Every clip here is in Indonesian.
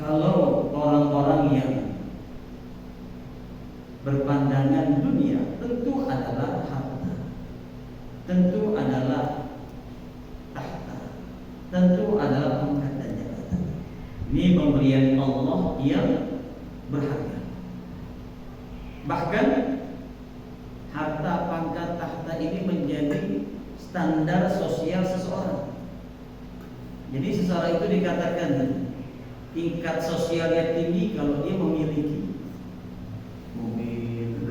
Kalau orang-orang yang berpandangan dunia tentu adalah harta, tentu adalah tahta, tentu adalah pangkat dan jabatan. Ini pemberian Allah yang berharga. Bahkan harta, pangkat, tahta ini menjadi standar sosial seseorang. Jadi seseorang itu dikatakan tingkat sosialnya tinggi kalau dia memiliki mobil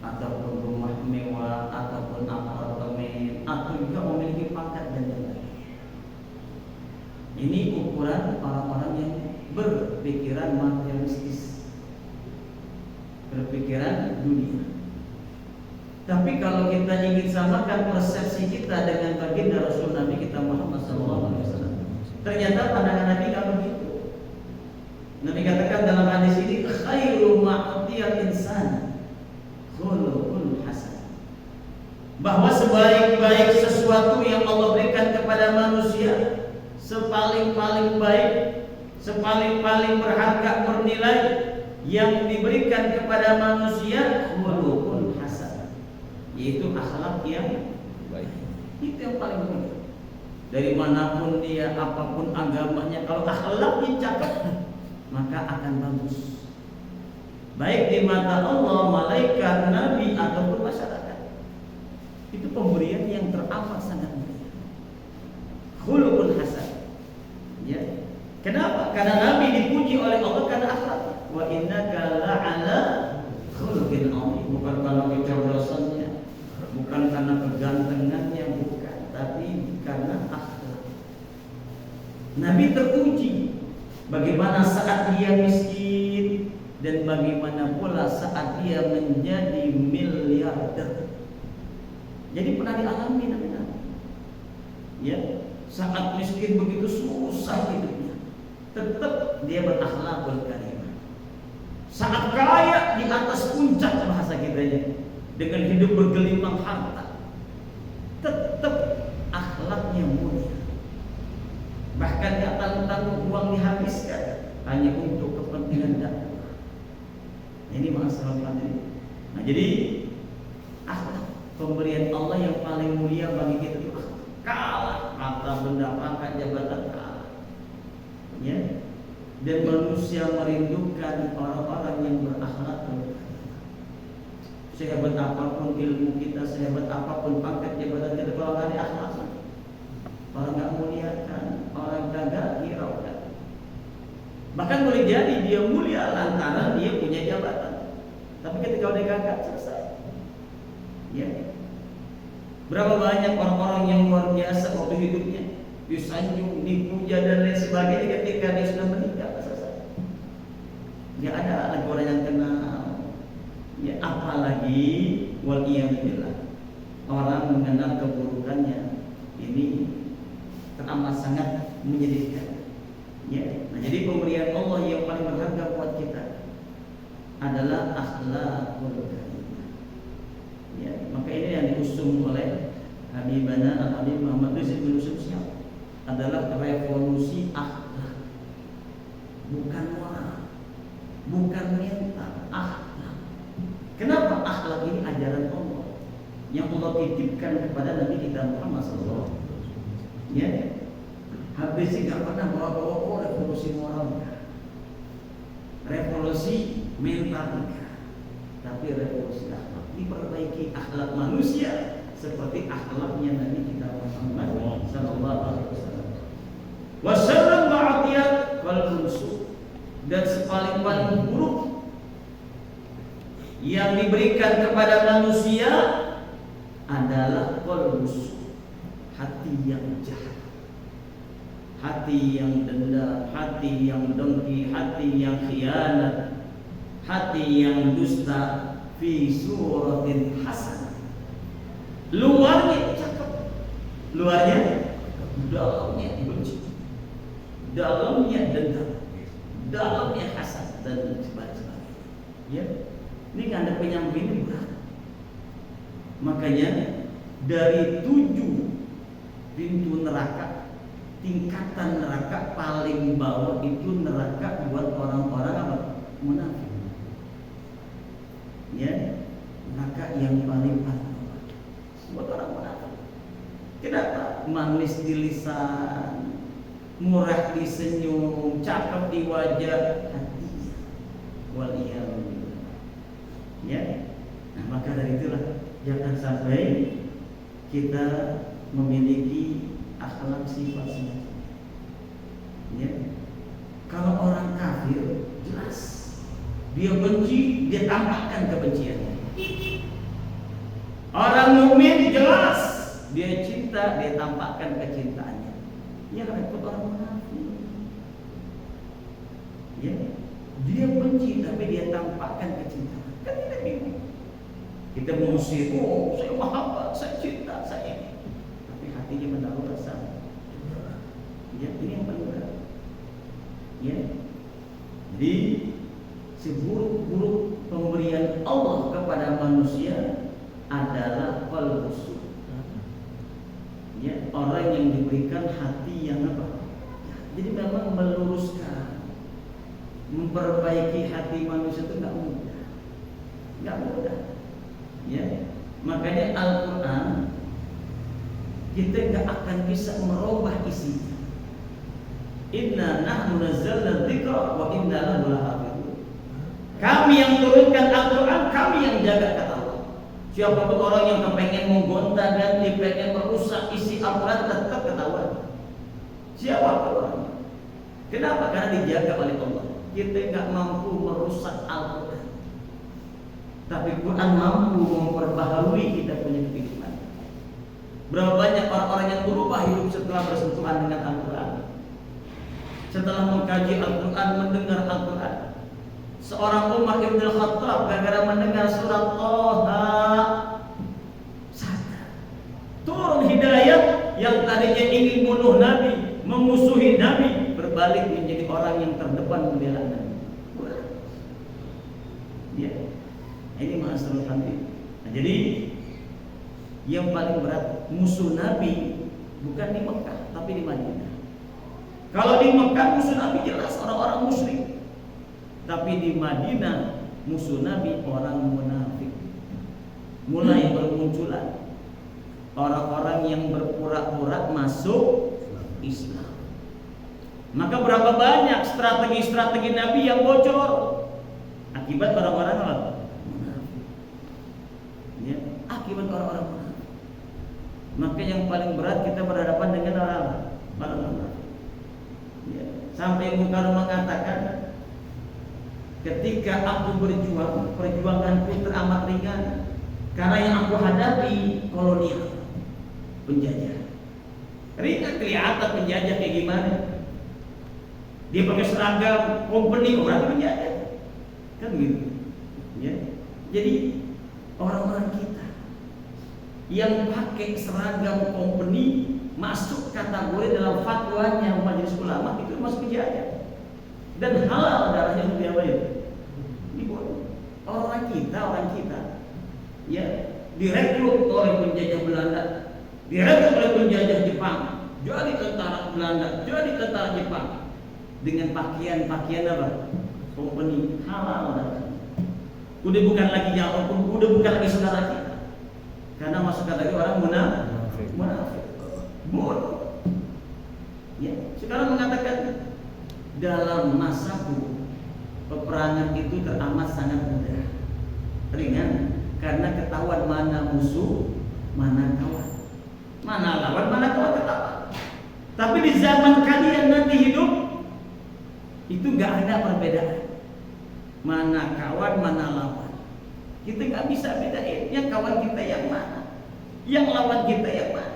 ataupun rumah mewah ataupun apartemen atau juga memiliki pangkat dan jabatan. Ini ukuran orang-orang yang berpikiran materialistis, berpikiran dunia. Tapi kalau kita ingin samakan persepsi kita dengan baginda Rasul Nabi kita Muhammad SAW, ternyata pandangan Nabi tidak begitu. Nabi katakan dalam hadis ini, khairu ma'atiyal insan khuluqul hasan, bahwa sebaik-baik sesuatu yang Allah berikan kepada manusia, sepaling-paling baik, sepaling-paling berharga, bernilai yang diberikan kepada manusia khuluqul hasan, yaitu akhlak yang baik. Itu yang paling penting. Dari manapun dia, apapun agamanya, kalau akhlaknya cakep, maka akan bagus, baik di mata Allah, malaikat, nabi ataupun masyarakat. Itu pemberian yang teramat sangat mulia, khuluqul hasan. Ya. Kenapa? Karena Nabi dipuji oleh Allah karena akhlaknya. Wa innaka la'ala khuluqin 'azim. Bukan karena kecerdasannya, bukan karena kegantengannya, bukan, tapi karena akhlak. Nabi terpuji bagaimana saat dia miskin dan bagaimana pula saat dia menjadi miliarder. Jadi pernah dialami Nabi. Ya, saat miskin begitu susah hidupnya, tetap dia berakhlakul karimah. Saat kaya di atas puncak bahasa kita ya, dengan hidup bergelimang harta, tetap akhlaknya mulia. Bahkan gak tanggung-tanggung uang dihabiskan hanya untuk kepentingan dakwah. Ini masalah hadirin. Nah, jadi akhlak pemberian Allah yang paling mulia bagi kita itu akhlak. Kalah harta, benda, pangkat, jabatan, kalah. Ya. Dan manusia merindukan orang-orang yang berakhlak. Sehebat apapun ilmu kita, sehebat apapun pangkat jabatan kita, kalau nggak ada akhlak, orang nggak muliakan, orang kagak hiraukan. Bahkan boleh jadi dia mulia lantaran dia punya jabatan, tapi ketika udah kagak, selesai. Ya. Berapa banyak orang-orang yang luar biasa waktu hidupnya disanjung, dipuja dan lain sebagainya, ketika dia sudah meninggal, selesai. Dia ada lagi orang yang kenal. Ya, apalagi waliyadzubillah, orang mengenal keburukannya, ini teramat sangat menyedihkan. Ya, nah jadi pemberian Allah yang paling berharga buat kita adalah akhlakul karimah. Ya, maka ini yang diusung oleh Habibana Al-Habib Muhammad Rizal bin Syam adalah revolusi akhlak, bukan moral, bukan mental, akhlak. Kenapa? Akhlak ini ajaran Allah yang Allah titipkan kepada Nabi kita Muhammad SAW. Ya, habis ini nggak pernah bawa-bawa revolusi moral, revolusi mental, tapi revolusi akhlak. Diperbaiki akhlak manusia seperti akhlaknya Nabi kita Muhammad SAW. Wasyarrul ma'atiyat wal musuh, dan sepaling-paling buruk yang diberikan kepada manusia adalah qalbus, hati yang jahat, hati yang dendam, hati yang dengki, hati yang khianat, hati yang dusta. Fi suratin hasanah, luarnya cakep, luarnya, dalamnya benci, dalamnya dendam, dalamnya hasad dan sebagainya. Ya. Ini kan ada penyampaian berat. Makanya dari 7 pintu neraka, tingkatan neraka paling bawah itu neraka buat orang-orang apa? Munafik. Ya, neraka yang paling bawah buat orang munafik. Kenapa? Manis di lisan, murah di senyum, cakep di wajah, hatinya waliyahulillah. Ya, nah maka dari itulah jangan sampai kita memiliki akhlak sifat semacam ini. Ya, kalau orang kafir jelas dia benci, dia tampakkan kebenciannya. Orang mukmin jelas dia cinta, dia tampakkan kecintaannya. Ya repot orang munafik. Ya, dia benci tapi dia tampakkan kecintaan. Kan tidak bingung. Kita mengusir, oh saya mahabbah, saya cinta, saya ini. Tapi hatinya menaruh rasa. Ya, ini yang paling berat. Ya, jadi seburuk-buruk pemberian Allah kepada manusia adalah qalbus. Ya, orang yang diberikan hati yang apa? Jadi memang meluruskan, memperbaiki hati manusia itu nggak mudah, nggak mudah. Ya, makanya Al-Quran kita nggak akan bisa merubah isinya. Inna nahnu nazzalna dzikra wa inna lahu lahafidhun. Kami yang turunkan Al-Quran, kami yang jaga, kata Allah. Siapapun orang yang kepengen menggonta-ganti, pengen merusak isi Al-Quran, tetap ketahuan. Siapapun orangnya. Kenapa? Karena dijaga oleh Allah. Kita nggak mampu merusak Al-Quran, tapi Quran mampu memperbaharui kita punya kehidupan. Berapa banyak orang-orang yang berubah hidup setelah bersentuhan dengan Al-Quran, setelah mengkaji Al-Quran, mendengar Al-Quran. Seorang Umar Ibn Khattab gara-gara mendengar surat Toha sadar, turun hidayah. Yang tadinya ingin bunuh Nabi, memusuhi Nabi, berbalik menjadi orang yang terdepan membela Nabi. Ya, ini ma'asrul hamid. Nah, jadi yang paling berat musuh Nabi bukan di Mekah tapi di Madinah. Kalau di Mekah musuh Nabi jelas orang-orang musyrik. Tapi di Madinah musuh Nabi orang munafik. Mulai bermunculan orang-orang yang berpura-pura masuk Islam. Maka berapa banyak strategi-strategi Nabi yang bocor akibat orang-orang munafik. Ya, akibat orang-orang munafik. Maka yang paling berat kita berhadapan dengan orang munafik. Ya, sampai Mukarram mengatakan, ketika aku berjuang, perjuanganku teramat ringan karena yang aku hadapi kolonial, penjajah. Ringan kelihatan penjajah kayak gimana? Dia pakai seragam company, orang penjajah, kan gitu. Ya, jadi orang-orang kita yang pakai seragam company masuk kategori dalam fatwanya Majelis Ulama itu masuk penjajah dan halal darahnya untuk diapain? Dibunuh. Orang kita ya direkrut oleh penjajah Belanda, direkrut oleh penjajah Jepang, jadi tentara Belanda, jadi tentara Jepang dengan pakaian apa? Company halal darahnya. Udah bukan lagi jauh, udah bukan lagi saudara kita, karena masuk kategori orang munafik. Bodoh. Ya, sekarang mengatakan dalam masaku peperangan itu teramat sangat mudah, ringan, karena ketahuan mana musuh, mana kawan, mana lawan, mana kawan ketahuan. Tapi di zaman kalian nanti hidup itu nggak ada perbedaan, mana kawan, mana lawan. Kita nggak bisa bedain yang kawan kita yang mana, yang lawan kita yang mana.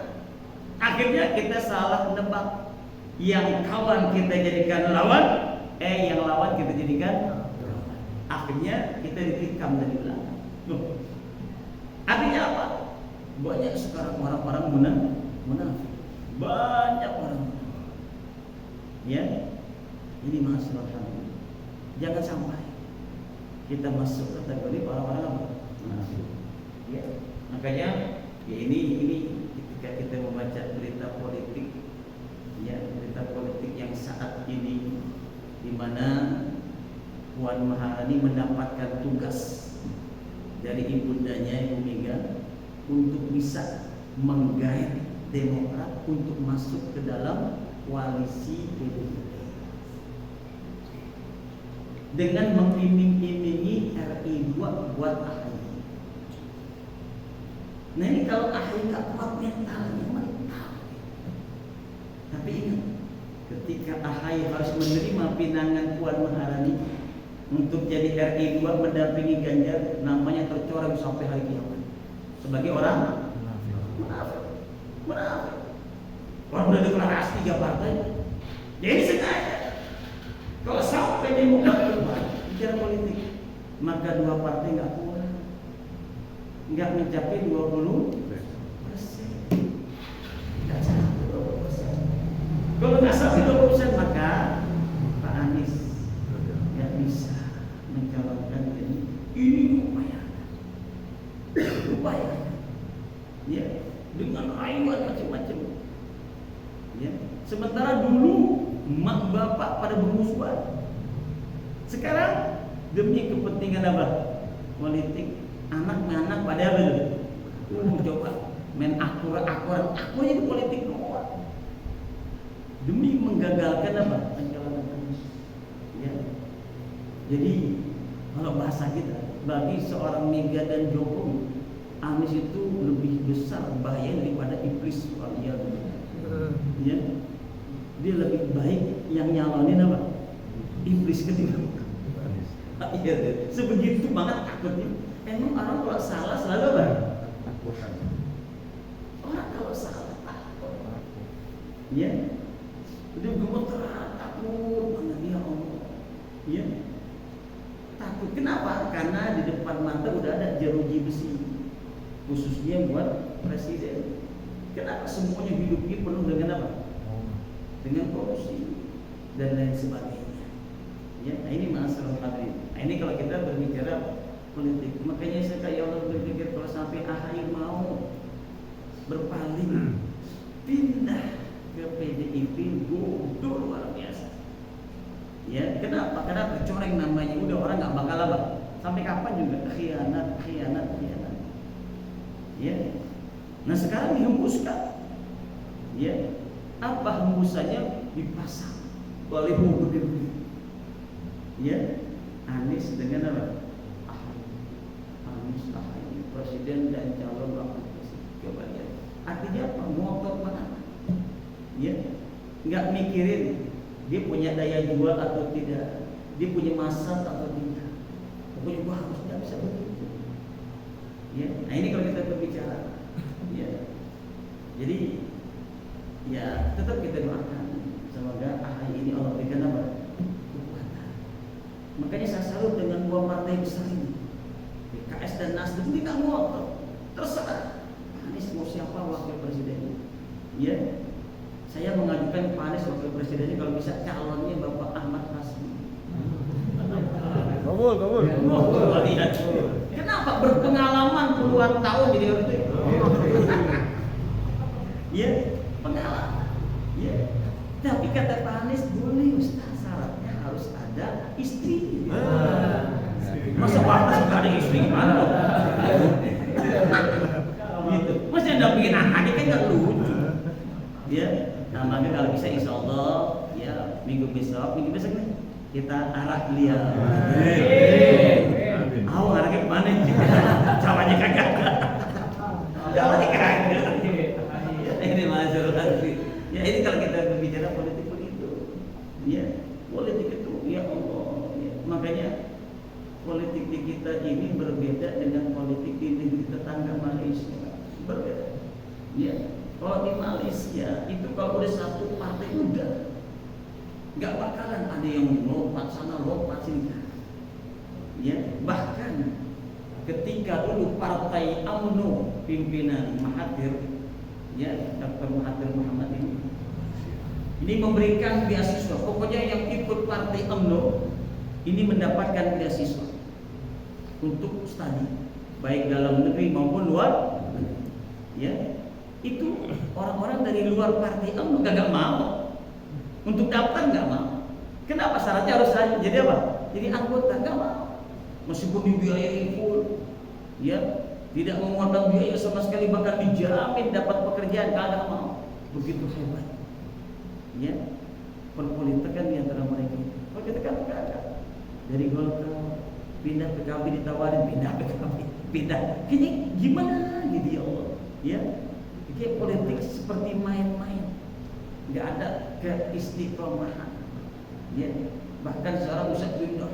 Akhirnya kita salah nebak. Yang kawan kita jadikan lawan, yang lawan kita jadikan kawan. Akhirnya kita ditikam dari belakang. Artinya apa? Banyak sekarang orang-orang munafik. Banyak orang munafik. Ya, ini masalah kami. Jangan sampai kita masuk kategori orang-orang munafik. Ya, makanya ya ini ketika kita membaca berita politik Ya, berita politik yang saat ini di mana Puan Maharani mendapatkan tugas dari ibundanya Ibu Mega untuk bisa menggait Demokrat untuk masuk ke dalam koalisi PDIP dengan mengiming-imingi RI 2 buat AHY. Nah ini kalau AHY nggak kuat mentalnya mental. Tapi ingat, ketika AHY harus menerima pinangan Puan Maharani untuk jadi RI 2 mendampingi Ganjar, namanya tercoreng sampai hari kiamat sebagai orang munafik. Orang udah deklarasi 3 partai, jadi sengaja. Kalau sampai Demokrat bicara politik, maka 2 partai nggak kuat, nggak mencapai 20%. Nggak sampai 20%. Kalau nggak sampai 20%, maka Pak Anies nggak bisa mencalonkan diri. Ini upaya, ya, dengan rayuan macam-macam. Ya, sementara dulu mak bapak pada bermusuhan. Sekarang demi kepentingan apa? Politik, anak pada apa itu? Coba main akurat itu politik doang. Demi menggagalkan apa? Pencalonan Anies. Ya. Jadi kalau bahasa kita, bagi seorang Mega dan Jokowi, Anies itu lebih besar bahaya daripada iblis waliyadzubillah. Ya. Dia lebih baik yang nyalonin apa? Iblis ketimbang Anies. Iya, sebegitu banget takutnya. Emang orang kalau salah selalu apa? Takut. Orang kalau salah takut. Ya. Dia gemeter, takut mana dia Allah. Ya. Takut. Kenapa? Karena di depan mata udah ada jeruji besi, khususnya buat presiden. Kenapa semuanya hidup ini penuh dengan apa? Dengan korupsi dan lain sebagainya. Ya, nah ini masalah hadirin. Nah ini kalau kita berbicara politik, makanya saya kayak Allah berpikir kalau sampai AHY mau berpaling pindah ke PDIP, bodoh luar biasa. Ya, kenapa? Karena tercoreng namanya, udah orang nggak bakal apa. Sampai kapan juga khianat. Ya. Nah sekarang dihembuskan. Ya. Apa hembusannya? Dipasang oleh gede. Ya, Anies dengan apa? Anies AHY, presiden dan calon wakil presiden. Coba lihat. Artinya apa? Ngotot banget. Ya, nggak mikirin dia punya daya jual atau tidak, dia punya masa atau tidak. Pokoknya gua harus nggak bisa begitu. Ya, nah ini kalau kita berbicara. Ya, jadi ya tetap kita doakan semoga AHY ini Allah berikan apa? Kekuatan. Makanya saya salut dengan 2 partai besar ini, PKS dan Nasdem. Ini nggak ngotot, terserah Anies mau siapa wakil presidennya. Ya, saya mengajukan Pak Anies wakil presidennya kalau bisa calonnya Bapak Ahmad Hasbi. Kabul. Lihat. Kenapa? Berpengalaman puluhan tahun jadi RT. Ya. Pengalaman, ya. Tapi kata Pak Anies boleh Ustaz, syaratnya harus ada istri. Masa Pak Anies nggak ada istri gimana? Gitu. Masih ada bikin anaknya kan nggak lucu. Ya, nah maka kalau bisa insya Allah ya minggu besok nih kita arah beliau. Arahnya kemana? Jawabannya kagak. Jawabannya kagak. Ini masalah. Ya ini kalau kita berbicara politik begitu. Ya, politik itu ya Allah. Ya. Makanya politik di kita ini berbeda dengan politik di negeri tetangga Malaysia. Berbeda. Ya. Kalau di Malaysia itu kalau udah satu partai udah nggak bakalan ada yang lompat sana lompat sini. Ya, bahkan ketika dulu partai UMNO pimpinan Mahathir, ya Dr. Mahathir Muhammad ini memberikan beasiswa. Pokoknya yang ikut partai UMNO ini mendapatkan beasiswa untuk studi baik dalam negeri maupun luar negeri. Ya, itu orang-orang dari luar partai UMNO gak mau. Untuk daftar nggak mau. Kenapa? Syaratnya harus jadi apa? Jadi anggota, nggak mau. Meskipun dibiayai full, ya, tidak mengeluarkan biaya sama sekali, bahkan dijamin dapat pekerjaan, kagak mau. Begitu hebat, ya. Perpolitik kan di antara mereka. Kalau kita kan kagak. Dari Golkar pindah PKB, ditawarin pindah PKB, pindah. Ini gimana gitu ya Allah, ya. Kayak politik seperti main-main, nggak ada keistiqomahan, ya. Bahkan seorang bisa pindah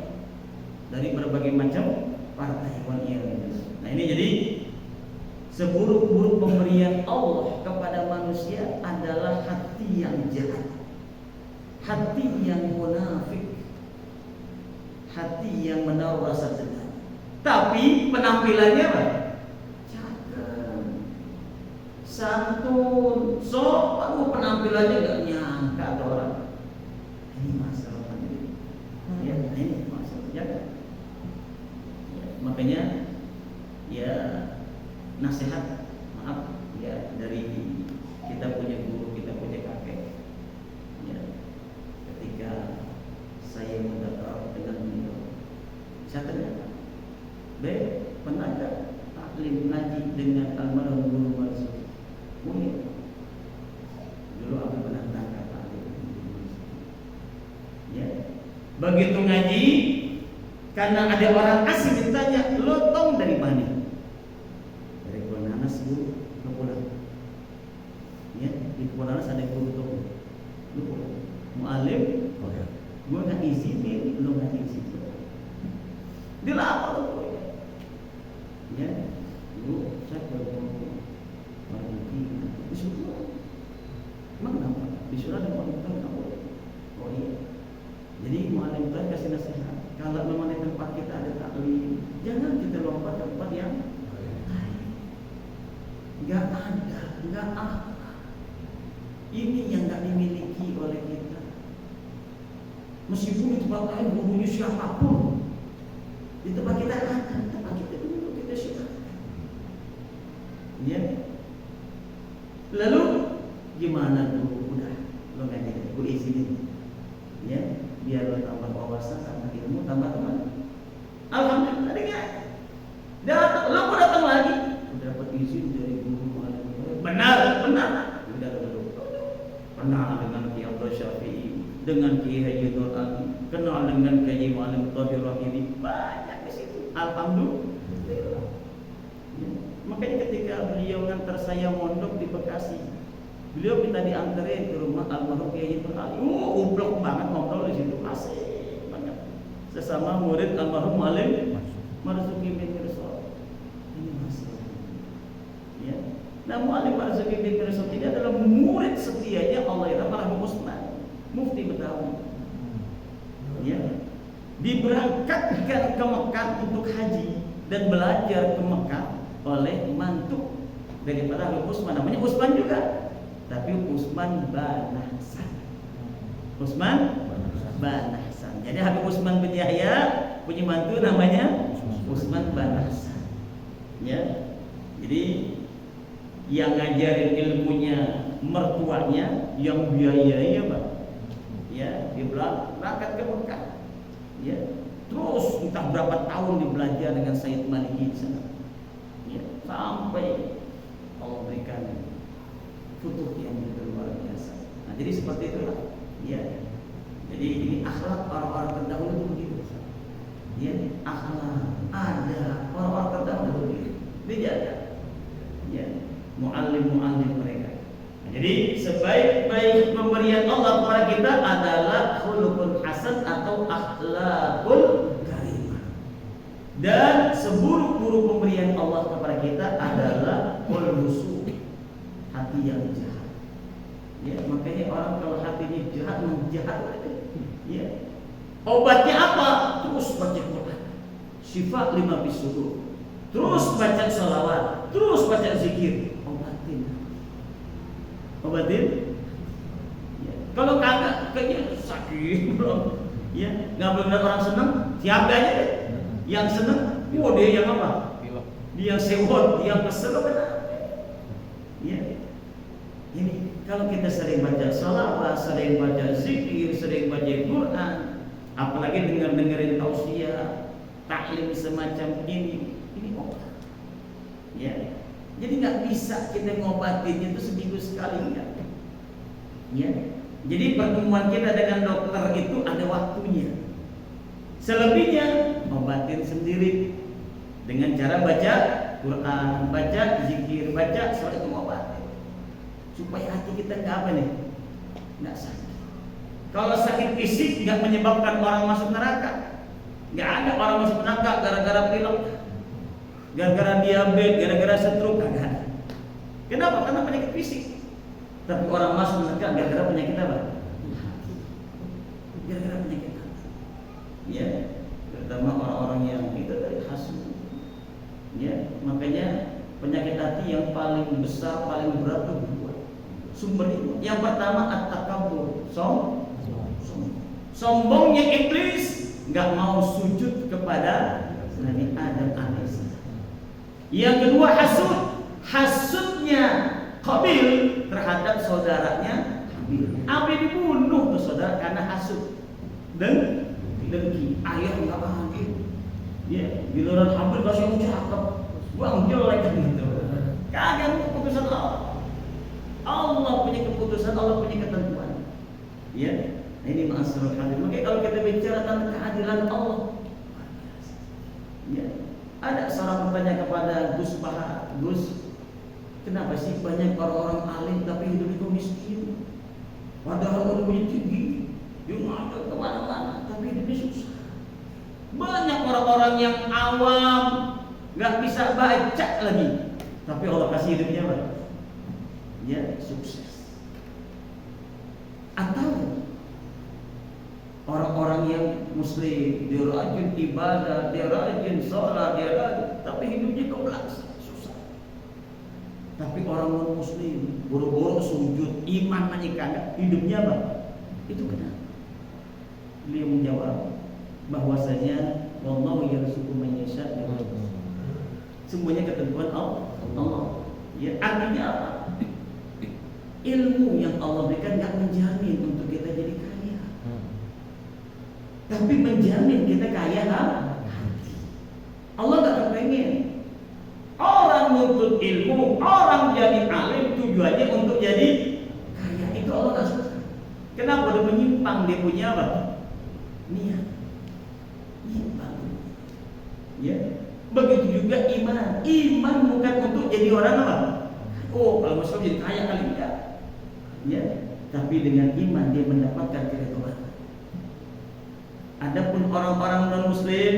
dari berbagai macam partai. Nah ini jadi seburuk-buruk pemberian Allah kepada manusia adalah hati yang jahat, hati yang munafik, hati yang menaruh rasa dendam. Tapi penampilannya apa? Santun, sopan, penampilannya gak nyangka ada orang. Ini masalah ini. Ya, ini masalah jaga. Ya, makanya ya nasihat, maaf ya, dari kita punya guru, kita punya kakek. Ya, ketika saya mendapat dengan beliau, saya tanya, pernah gak taklim ngaji dengan almarhum guru Marsudi? Dulu aku pernah tanya, ya. Begitu ngaji, karena ada orang asing ditanya, lo tong dari mana? Dari Kebun Nanas, Bu, lo pulang. Ya, di Kebun Nanas ada guru tong. Lo pulang. Mu'alim, gue nggak izinin, lo nggak izinin. Dia lapor lo. Ya, Bu, saya perlu disuruh. Emang kenapa? Disuruh ada mu'alim kamu. Oh iya. Jadi mu'alim tadi kasih nasihat. Kalau memang di tempat kita ada taklim, jangan kita lompat ke tempat yang lain. Gak ada, gak apa. Ini yang gak dimiliki oleh kita. Meskipun di tempat lain gurunya siapapun, di tempat kita ada, tempat kita dulu kita silakan. Ya. Lalu gimana dulu? Udah, lo nggak jadi, gue izinin, ya, biar lo tambah wawasan, tambah ilmu, tambah teman. Alhamdulillah, datang, lo kok datang lagi? Udah dapat izin dari guru malam. Benar. Udah dulu. Kenal dengan Kiai Abdul Syafi'i, dengan Kiai Haji Nur Ali, kenal dengan Kiai Mu'alim Thahir Rahimi, banyak di situ. Alhamdulillah. Ya. Makanya ketika beliau ngantar saya mondok di Bekasi, beliau minta diantarin ke rumah almarhum Kiai Nur Ali. Ublok banget ngobrol di situ, asik banget. Sesama murid almarhum Mu'alim Marzuki bin Mirsad. Ini masalah. Ya. Nah, Mu'alim Marzuki bin Mirsad ini adalah murid setianya Allahyarham Marhum Usman, Mufti Betawi. Ya. Diberangkatkan ke Mekah untuk haji dan belajar ke Mekah oleh mantu daripada Habib Usman, namanya Usman juga, tapi Usman Banahsan. Jadi Habib Usman bin Yahya punya mantu namanya Usman Banahsan. Ya, jadi yang ngajarin ilmunya mertuanya, yang biayanya Pak. Ya, dia berangkat ke Mekah. Ya, terus entah berapa tahun dia belajar dengan Sayyid Maliki di sana. Ya, sampai Allah berikan futuh yang luar biasa. Nah, jadi seperti itulah. Ya. Jadi ini akhlak orang-orang terdahulu itu begitu. Ya, akhlak ada orang-orang terdahulu begitu. Dijaga. Ya, muallim mereka. Nah, jadi sebaik-baik pemberian Allah kepada kita adalah khuluqul hasan atau akhlakul karimah. Dan seburuk-buruk pemberian Allah kepada kita adalah qulbusu, hati yang jahat. Ya, makanya orang kalau hatinya jahat, menjahat aja. Ya. Obatnya apa? Terus baca Quran. Syifa lima bisudur. Terus baca salawat, terus baca zikir. Obatin. Ya. Kalau kagak kayaknya sakit, bro. Ya, nggak benar orang senang, siapa aja deh. Yang senang, dia yang apa? Dia yang sewot, dia yang kesel, benar. Ya, ini Kalau kita sering baca salawat, sering baca zikir, sering baca Quran, apalagi dengerin tausiah, taklim semacam ini obat. Ya. Jadi nggak bisa kita ngobatin itu seminggu sekali enggak. Ya. Jadi pertemuan kita dengan dokter itu ada waktunya. Selebihnya obatin sendiri dengan cara baca Quran, baca zikir, baca soal itu obatin. Supaya hati kita nggak apa nih, nggak sakit. Kalau sakit fisik nggak menyebabkan orang masuk neraka. Nggak ada orang masuk neraka gara-gara pilek, gara-gara diabetes, gara-gara stroke, nggak ada. Kenapa? Karena penyakit fisik. Tapi orang masuk neraka gara-gara penyakit apa? Gara-gara penyakit hati. Ya, terutama orang-orang yang itu dari hasud. Ya, makanya penyakit hati yang paling besar, paling berat itu dua sumber itu. Yang pertama at-takabbur, sombongnya iblis nggak mau sujud kepada Nabi Adam alaihissalam. Yang kedua hasudnya Qabil terhadap saudaranya Habil dibunuh tuh saudara karena hasud dan dengki. Ayah nggak bahagia. Ya, giliran Habil kasih yang cakep, gua jelek gitu. Kagak keputusan Allah. Allah punya keputusan, Allah punya ketentuan. Ya, ini ma'asyiral hadirin. Oke, kalau kita bicara tentang keadilan Allah, ya, ada seorang bertanya kepada Gus Bahar, Gus, kenapa sih banyak orang-orang alim tapi hidup itu miskin? Padahal ilmunya tinggi, dia ngada kemana-mana, tapi hidupnya susah. Banyak orang-orang yang awam, nggak bisa baca lagi, tapi Allah kasih hidupnya apa? Ya, sukses. Atau orang-orang yang muslim, dia rajin ibadah, dia rajin sholat, dia rajin, tapi hidupnya kebelakang, susah. Tapi orang non muslim, buru-buru sujud, iman menyikanga, hidupnya apa? Itu kenapa? Beliau menjawab bahwasanya wallahu yarzuqu man yasha. Semuanya ketentuan Allah. Ya, artinya apa? Ilmu yang Allah berikan gak menjamin untuk kita jadi kaya, tapi menjamin kita kaya hati. Allah gak kepengen orang nuntut ilmu, orang jadi alim tujuannya untuk jadi kaya. Itu Allah gak suka. Kenapa? Udah menyimpang dia punya apa? Niat. Nyimpang. Ya. Begitu juga iman. Iman bukan untuk jadi orang apa? Oh, kalau Muslim jadi kaya kali enggak. Ya, tapi dengan iman dia mendapatkan keridhaan. Adapun orang-orang non muslim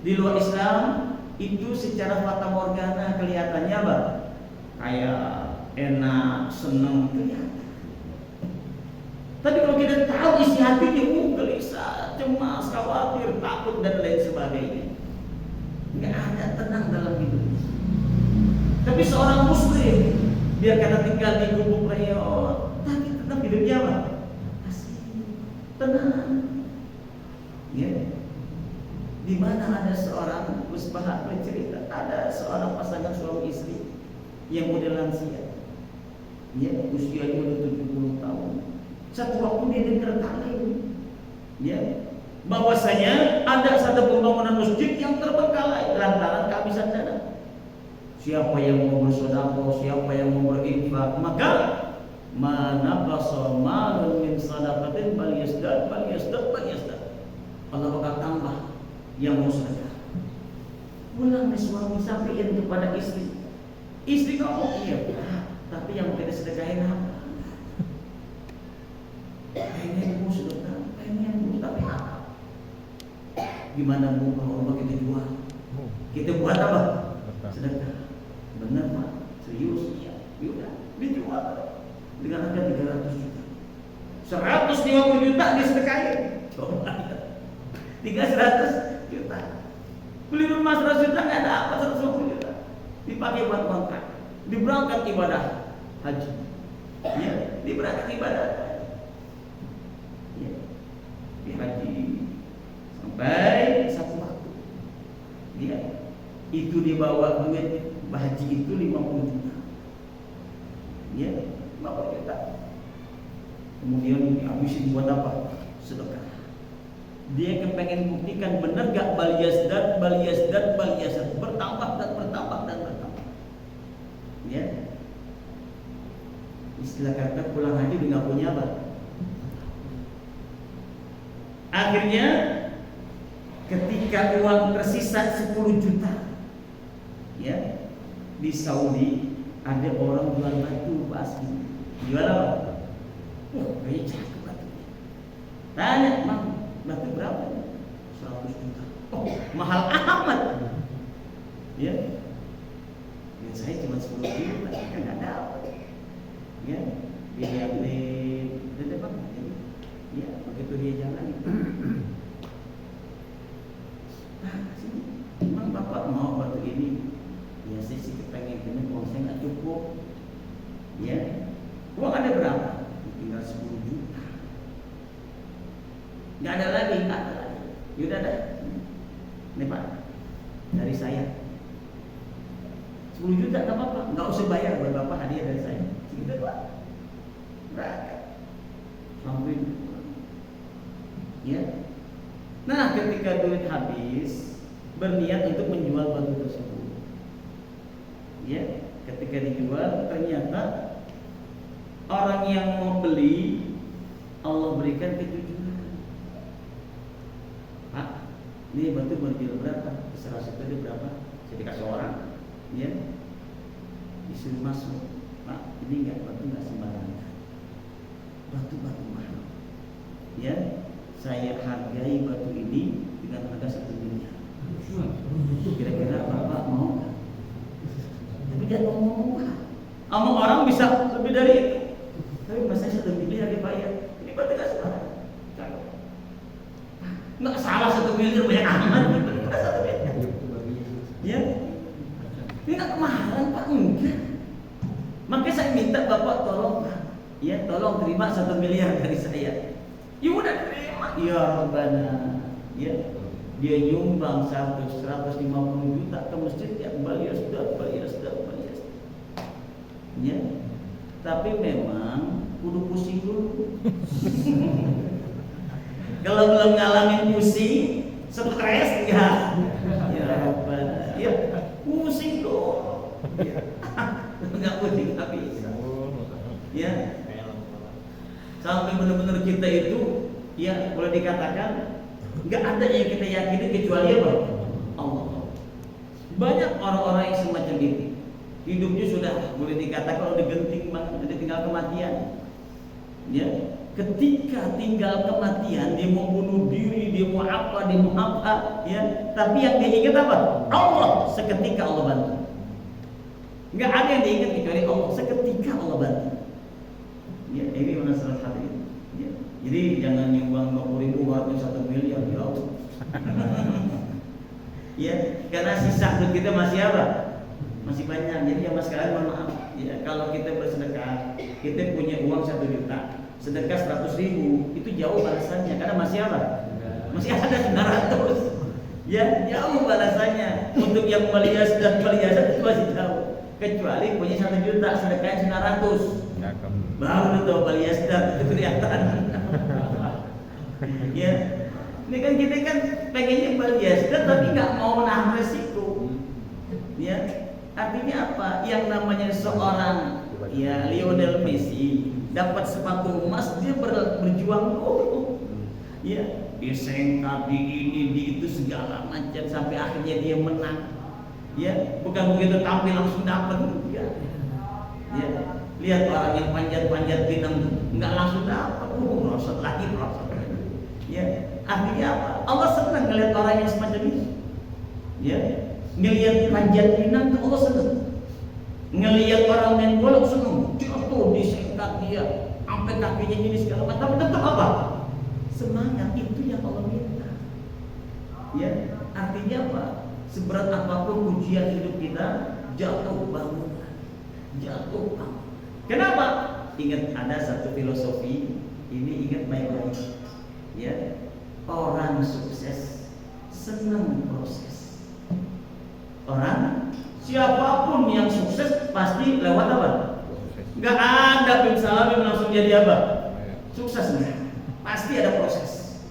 di luar Islam itu secara fata morgana kelihatannya apa? Kayak enak, senang kelihatan. Tapi kalau kita tahu isi hatinya gelisah, cemas, khawatir, takut dan lain sebagainya, nggak ada tenang dalam hidupnya. Tapi seorang muslim biar kata tinggal di gubuk reot, tapi tetap hidupnya apa? Asik, tenang. Ya. Di mana ada seorang musbah bercerita, ada seorang pasangan suami istri yang udah lansia. Ya, usianya udah 70 tahun. Satu waktu dia dengar taklim. Ya, bahwasanya ada satu pembangunan masjid yang terbengkalai lantaran kehabisan dana. Siapa yang mau bersedekah, siapa yang mau berinfak, maka manaqasa malun min sadaqatin bal yasdad. Allah bakal tambah yang mau sedekah. Pulang nih suami sampaikan kepada istri. Istri ngomong, iya, tapi yang kita sedekahin apa? Pengen bu sedekah, pengen bu, tapi apa? Gimana bu kalau Allah kita jual? Kita buat apa? Sedekah. Benar Pak, serius? Iya, yaudah, dijual dengan harga 300 juta. 150 juta disedekahin. Coba lihat, 100 juta. Beli rumah 100 juta nggak ada apa, 150 juta dipakai buat kontrak, diberangkat ibadah haji. Ya, diberangkat ibadah. Ya, di haji sampai satu waktu. Dia itu dibawa duit haji itu 50 juta. Ya, 50 juta. kemudian dihabisin buat apa? Sedekah. Dia kepengen buktikan benar gak bal yazdad, bertambah dan bertambah dan bertambah. Ya. Istilah kata pulang haji udah gak punya apa. Akhirnya ketika uang tersisa 10 juta, ya, di Saudi ada orang jual batu asli. Jual apa? Kayaknya cakep batu. Tanya, Bang, batu berapa? 100 juta. Oh, mahal amat. Ya. Dan saya cuma 10 juta, kan nggak dapat. Ya, dia beli, dan Bang, ya, begitu dia jalan. Nah, sini, Bang, Bapak mau batu ini? Ya, saya sih kepengen, uang saya nggak cukup. Ya, uang ada berapa? Tinggal 10 juta. Nggak ada lagi, nggak ada lagi. Yaudah dah. Nih Pak, dari saya 10 juta nggak apa-apa, nggak usah bayar buat Bapak, hadiah dari saya. Segitu Pak. Berangkat. Sampai. Ya. Nah, ketika duit habis, berniat untuk menjual batu tersebut. Ya, ketika dijual ternyata orang yang mau beli Allah berikan kejujuran. Pak, ini batu mau dijual berapa? Terserah situ dia berapa? Saya dikasih orang, ya, disuruh masuk. Pak, ini batu nggak sembarangan. Batu mahal. Ya, saya hargai batu ini dengan harga 1 miliar. Kira-kira Bapak mau nggak? Tapi jangan ngomong omong orang bisa lebih dari itu. Tapi masa 1 miliar dibayar? Ini berarti nggak salah. Nggak salah 1 miliar banyak amat. Nggak 1 miliar. Ya, ini nggak kemahalan Pak, enggak. Makanya saya minta Bapak tolong, ya, tolong terima 1 miliar dari saya. Ya udah terima. Ya Rabbana, ya. Dia nyumbang 150 juta ke masjid, ya, balias. Ya. Tapi memang kudu pusing dulu. Kalau belum ngalamin pusing, stres ya. Ya Rabbana, ya, pusing dong. Ya. Enggak pusing habis. Ya. Sampai benar-benar kita itu, ya, boleh dikatakan nggak ada yang kita yakini kecuali apa? Allah. Banyak orang-orang yang semacam itu. Hidupnya sudah boleh dikatakan udah genting banget, udah tinggal kematian. Ya, ketika tinggal kematian, dia mau bunuh diri, dia mau apa, ya. Tapi yang dia ingat apa? Allah. Seketika Allah bantu. Nggak ada yang diingat kecuali Allah. Seketika Allah bantu. Ya, ini masalah hati. Ya. Jadi jangan nyumbang 20.000 harus 1 miliar, ya Allah. Ya, karena sisa duit kita masih apa? Masih banyak. Jadi ya mas sekalian, mohon maaf. Ya, kalau kita bersedekah, kita punya uang 1 juta, sedekah 100.000, itu jauh balasannya. Karena masih apa? Masih ada 900. Ya, jauh balasannya. Untuk yang melihat dan melihat itu masih jauh. Kecuali punya 1 juta, sedekahnya 900. Baru itu baliasdat itu kelihatan. Ya, ini kan kita kan pengennya baliasdat tapi nggak mau menahan resiko. Ya, artinya apa? Yang namanya seorang, ya, Lionel Messi dapat sepatu emas, dia berjuang dulu. Ya, disengkat di ini di itu segala macam sampai akhirnya dia menang. Ya, bukan begitu tampil langsung dapat, enggak. Ya, lihat orang yang panjat-panjat pinang nggak langsung dapat, merosot lagi. Ya, artinya apa? Allah senang ngelihat orang yang semacam itu. Ya, ngelihat panjat pinang itu Allah senang. Ngelihat orang main bola senang, jatuh disengkat dia, sampai kakinya ini segala macam. Tapi tetap apa? Semangat, itu yang Allah minta. Ya, artinya apa? Seberat apapun ujian hidup kita, jatuh bangun. Jatuh bangun. Kenapa? Ingat ada satu filosofi, ini ingat baik-baik. Ya, orang sukses senang proses. Orang siapapun yang sukses pasti lewat apa? Enggak ada bin Salam langsung jadi apa? Sukses enggak? Pasti ada proses.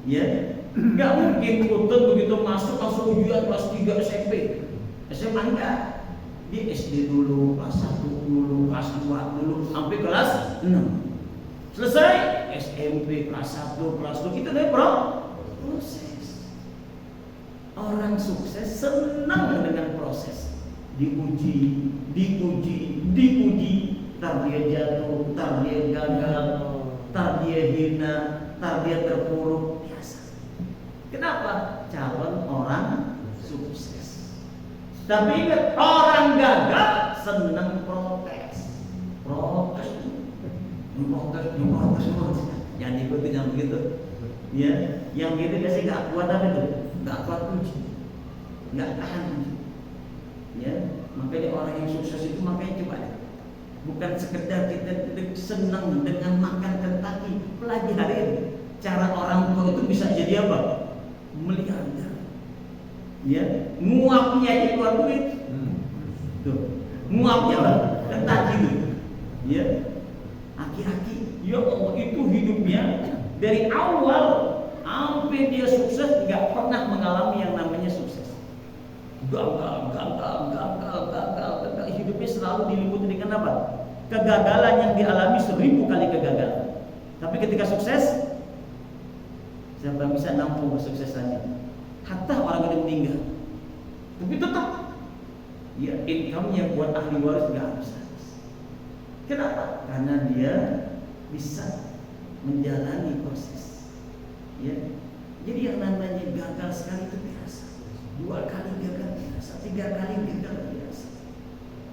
Ya, nggak mungkin Utun begitu masuk langsung ujian kelas 3 SMP. SMA enggak. Dia SD dulu, kelas 1 dulu, kelas 2 dulu, sampai kelas 6. Selesai SMP kelas 1, kelas 2, kita dari proses. Orang sukses senang dengan proses. Diuji, tar dia jatuh, tar dia gagal, tar dia hina, tar dia terpuruk, biasa. Kenapa? Calon orang sukses. Tapi ingat, orang gagal senang protes. Protes. Jangan ikutin yang begitu. Ya, yang gitu biasanya nggak kuat apa itu, nggak kuat uji, nggak tahan uji. Ya, makanya orang yang sukses itu makanya coba deh. Bukan sekedar kita senang dengan makan Kentucky, pelajarin cara orang tua itu bisa jadi apa? Miliarder. Ya, nguapnya aja keluar duit. Tuh, nguapnya lah, Kentucky itu. Ya, aki-aki, ya Allah, itu hidupnya dari awal sampai dia sukses nggak pernah mengalami yang namanya sukses. Gagal. Hidupnya selalu diliputi dengan apa? Kegagalan yang dialami 1000 kali kegagalan. Tapi ketika sukses, siapa bisa nampung kesuksesannya? Hatta orang yang meninggal, tapi tetap ya income-nya buat ahli waris nggak habis. Kenapa? Karena dia bisa menjalani proses. Ya. Jadi yang namanya gagal sekali itu biasa. 2 kali gagal biasa, 3 kali gagal biasa.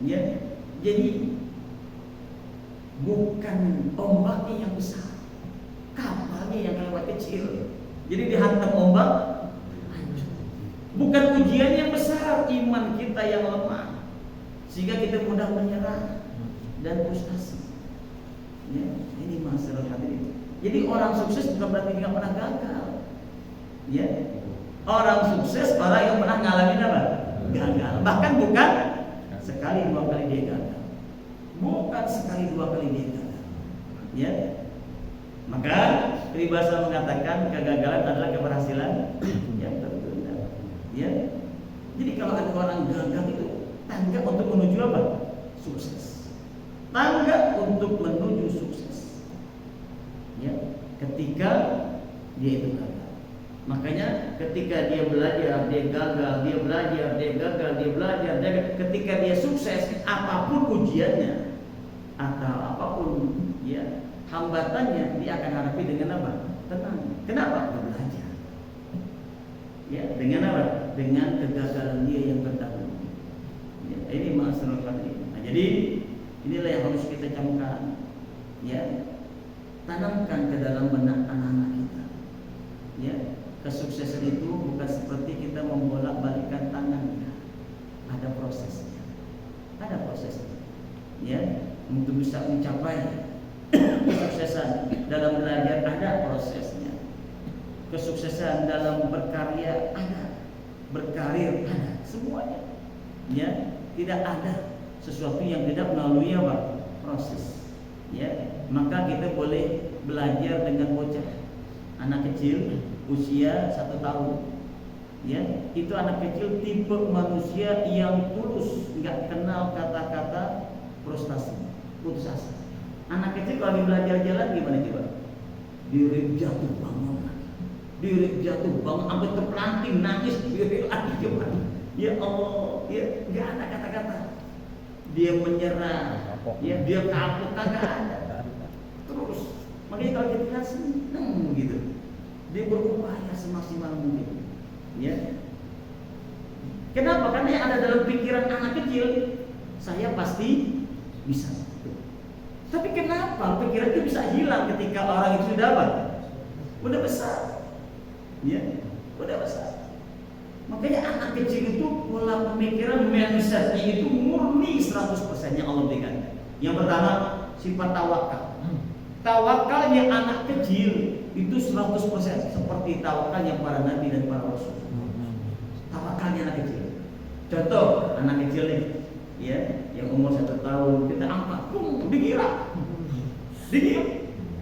Ya. Jadi bukan ombaknya yang besar, kapalnya yang lewat kecil. Jadi dihantam ombak, hancur. Bukan ujian yang besar, iman kita yang lemah, sehingga kita mudah menyerah dan frustasi. Ya, ini masalah hadirin. Jadi orang sukses bukan berarti dia pernah gagal. Ya, orang sukses orang yang pernah ngalamin apa? Gagal. Bahkan bukan sekali 2 kali dia gagal. Bukan sekali 2 kali dia gagal. Ya, maka peribahasa mengatakan kegagalan adalah keberhasilan yang tertunda. Ya, jadi kalau ada orang gagal itu tangga untuk menuju apa? Sukses. Tangga untuk menuju sukses. Ya, ketika dia itu gagal. Makanya ketika dia belajar, dia gagal, dia belajar, dia gagal, dia belajar, ketika dia sukses, apapun ujiannya atau apapun ya hambatannya, dia akan hadapi dengan apa? Tenang. Kenapa? Dia belajar. Ya, dengan apa? Dengan kegagalan dia yang terdahulu. Ya, ini masalah ini. Nah, jadi inilah yang harus kita camkan, ya, tanamkan ke dalam benak anak-anak kita. Ya, kesuksesan itu bukan seperti kita membolak-balikkan tangannya, ada prosesnya, ya, untuk bisa mencapai kesuksesan dalam belajar ada prosesnya, kesuksesan dalam berkarya ada, berkarir ada, semuanya, ya, tidak ada sesuatu yang tidak melalui apa? Proses. Ya, maka kita boleh belajar dengan bocah, anak kecil usia 1 tahun. Ya, itu anak kecil tipe manusia yang tulus, nggak kenal kata-kata frustasi, putus asa. Anak kecil kalau belajar jalan gimana coba? Diri jatuh bangun, sampai terpelanting nangis, diri lagi coba. Ya Allah, ya nggak ada kata-kata. Dia menyerah, ya dia kapok, kagak ada. Terus, makanya kalau kita lihat seneng gitu, dia berupaya semaksimal mungkin. Ya, kenapa? Karena yang ada dalam pikiran anak kecil, saya pasti bisa. Tapi kenapa pikiran itu bisa hilang ketika orang itu sudah apa? Udah besar, ya, udah besar. Makanya anak kecil itu pola pemikiran mindsetnya itu murni 100% yang Allah berikan. Yang pertama sifat tawakal. Tawakalnya anak kecil itu 100% seperti tawakalnya para nabi dan para rasul. Tawakalnya anak kecil. Contoh anak kecil nih, ya, yang umur 1 tahun kita angkat, digira.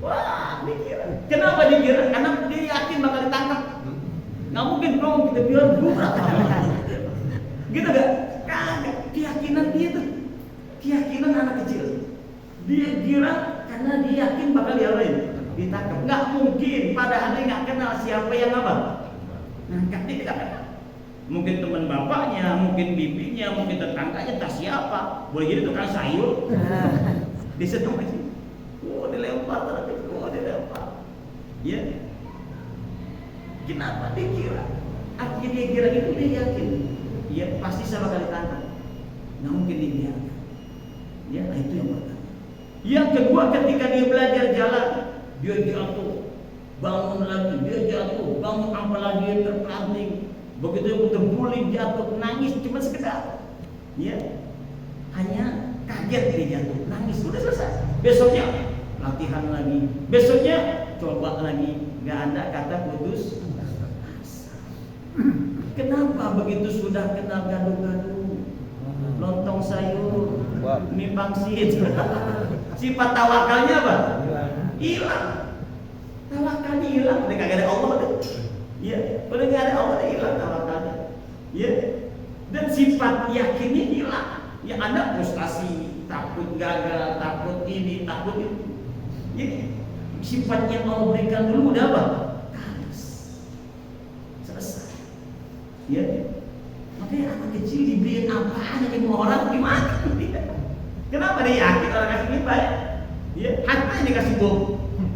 Wah, dikira. Kenapa dikira? Karena dia yakin bakal ditangkap. Nggak mungkin dong kita bilang burak. Gitu gak? Kagak. Keyakinan dia tuh, keyakinan anak kecil. Dia kira karena dia yakin bakal diapain? Ditangkap. Nggak mungkin. Padahal dia nggak kenal siapa yang apa. Nangkap dia tidak kenal. Mungkin teman bapaknya, mungkin bibinya, mungkin tetangganya, entah siapa. Boleh jadi tukang sayur. Disedot aja. Oh, dilempar terus. Oh, dilempar. Ya. Kenapa dia kira? Artinya dia kira itu dia yakin. Ya, pasti saya bakal ditangkap. Nggak mungkin dibiarkan. Ya, nah itu yang pertama. Yang kedua, ketika dia belajar jalan, dia jatuh, bangun lagi, dia jatuh, bangun apa lagi, terpelanting. Begitu terguling, jatuh, nangis cuma sekedar. Ya, hanya kaget dia jatuh, nangis, sudah selesai. Besoknya latihan lagi, besoknya coba lagi, nggak ada kata putus asa. Kenapa begitu sudah kenal gaduh-gaduh, lontong sayur, mie pangsit, sifat tawakalnya apa? Hilang. Tawakalnya hilang, udah kagak ada Allah deh. Ya, udah nggak ada Allah deh, hilang tawakalnya. Ya, dan sifat yakinnya hilang. Ya, Anda frustasi, takut gagal, takut ini, takut itu. Jadi sifat yang Allah berikan dulu udah apa? Selesai. Ya, makanya anak kecil dibeliin apaan yang mau orang dimakan dia. Kenapa dia yakin orang kasih ini baik? Ya, hartanya dikasih bom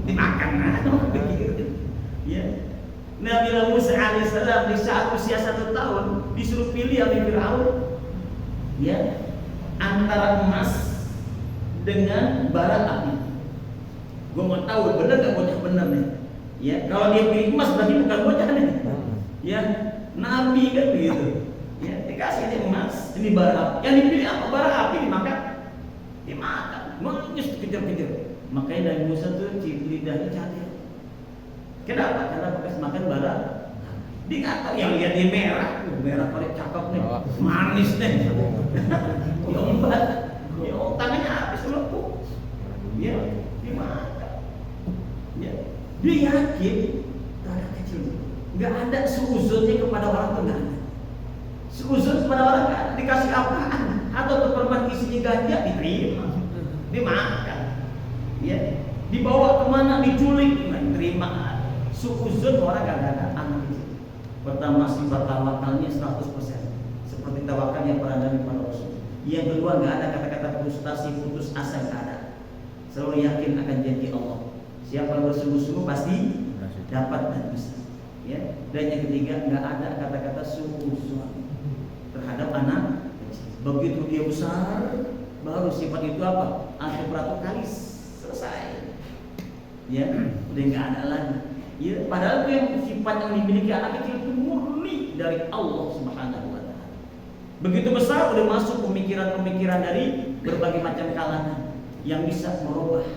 dimakan. Nah, begitu. Ya, Nabi Musa alaihissalam di saat usia 1 tahun disuruh pilih oleh Firaun, ya, antara emas dengan bara api. Gue mau tahu benar nggak bocah benar nih? Ya, kalau dia pilih emas berarti bukan bocah nih. Ya, Nabi kan begitu. Ya, dikasih ini emas, ini bara api. Yang dipilih apa? Bara api dimakan. Dimakan. Nangis kejar-kejar. Makanya Nabi Musa tuh lidahnya cair. Kenapa? Karena bekas makan bara. Dia nggak tahu yang lihat dia merah, merah paling cakep nih, manis nih. Diombat, ya tangannya habis melepuh. Ya, dimakan. Ya, dia yakin anak kecil nggak ada seuzonnya kepada orang tuh nggak ada. Seuzon kepada orang nggak ada. Dikasih apaan? Atau perban isinya ganja diterima, dimakan. Ya, dibawa kemana? Diculik, nggak terima. Seuzon orang nggak ada anak kecil. Pertama sifat tawakalnya 100%, seperti tawakal yang para nabi para rasul. Yang kedua nggak ada kata-kata frustasi, putus asa, nggak ada. Selalu yakin akan janji Allah. Siapa yang bersungguh-sungguh pasti dapat dan bisa. Ya. Dan yang ketiga nggak ada kata-kata suuzon terhadap anak kecil. Begitu dia besar, baru sifat itu apa? Antipratikalis, selesai. Ya, udah nggak ada lagi. Ya, padahal itu yang sifat yang dimiliki anak kecil itu murni dari Allah Subhanahu wa taala. Begitu besar udah masuk pemikiran-pemikiran dari berbagai macam kalangan yang bisa merubah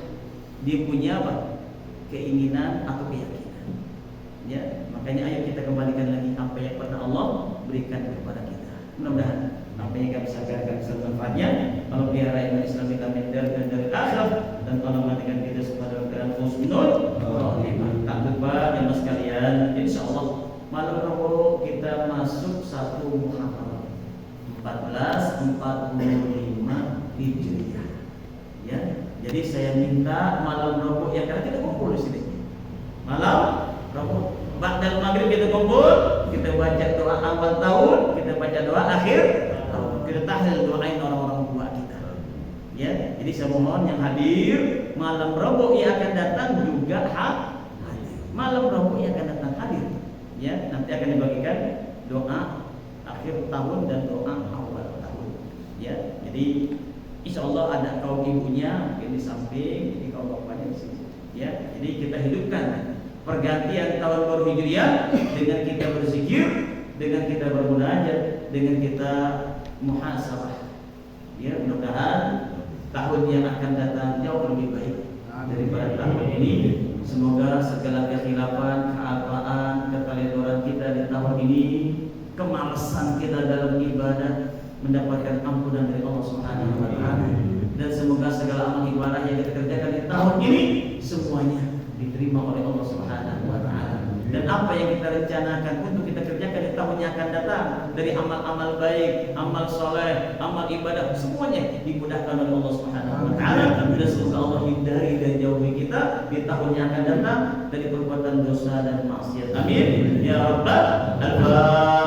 dia punya apa? Keinginan atau keyakinan. Ya, makanya ayo kita kembalikan lagi apa yang pernah Allah berikan kepada kita. Mudah-mudahan apa yang kami sampaikan bisa bermanfaatnya. Allah pelihara iman Islam kita dan dari akhirat, dan Allah matikan kita kepada keadaan husnul khotimah. Tak lupa jemaah sekalian, insyaallah malam Rabu kita masuk 1 Muharram 1445 Hijriah. Ya, jadi saya minta malam Rabu ya, karena kita kumpul di sini. Malam Rabu ba'dal maghrib kita kumpul, kita baca doa awal tahun, kita baca doa akhir tahun, kita tahlil doain orang-orang tua kita. Ya, jadi saya mohon yang hadir malam Rabu yang akan datang juga hadir. Malam Rabu yang akan datang hadir. Ya, nanti akan dibagikan doa akhir tahun dan doa awal tahun. Ya, jadi insya Allah ada kaum ibunya mungkin di samping, jadi kaum bapaknya di sini. Ya, jadi kita hidupkan pergantian tahun baru Hijriah dengan kita berzikir, dengan kita bermunajat, dengan kita muhasabah. Ya, mudah-mudahan tahun yang akan datang jauh lebih baik daripada tahun ini. Semoga segala kekhilafan, kealpaan, keteledoran kita di tahun ini, kemalasan kita dalam ibadah mendapatkan ampunan dari Allah Subhanahu wa taala. Dan semoga segala amal ibadah yang kita kerjakan di tahun ini semuanya diterima oleh Allah Subhanahu wa taala. Dan apa yang kita rencanakan untuk kita kerjakan di tahun yang akan datang, dari amal-amal baik, amal soleh, amal ibadah, semuanya dimudahkan oleh Allah Subhanahu wa taala. Dan semoga Allah hindari dan jauhi kita di tahun yang akan datang dari perbuatan dosa dan maksiat. Amin ya rabbal alamin.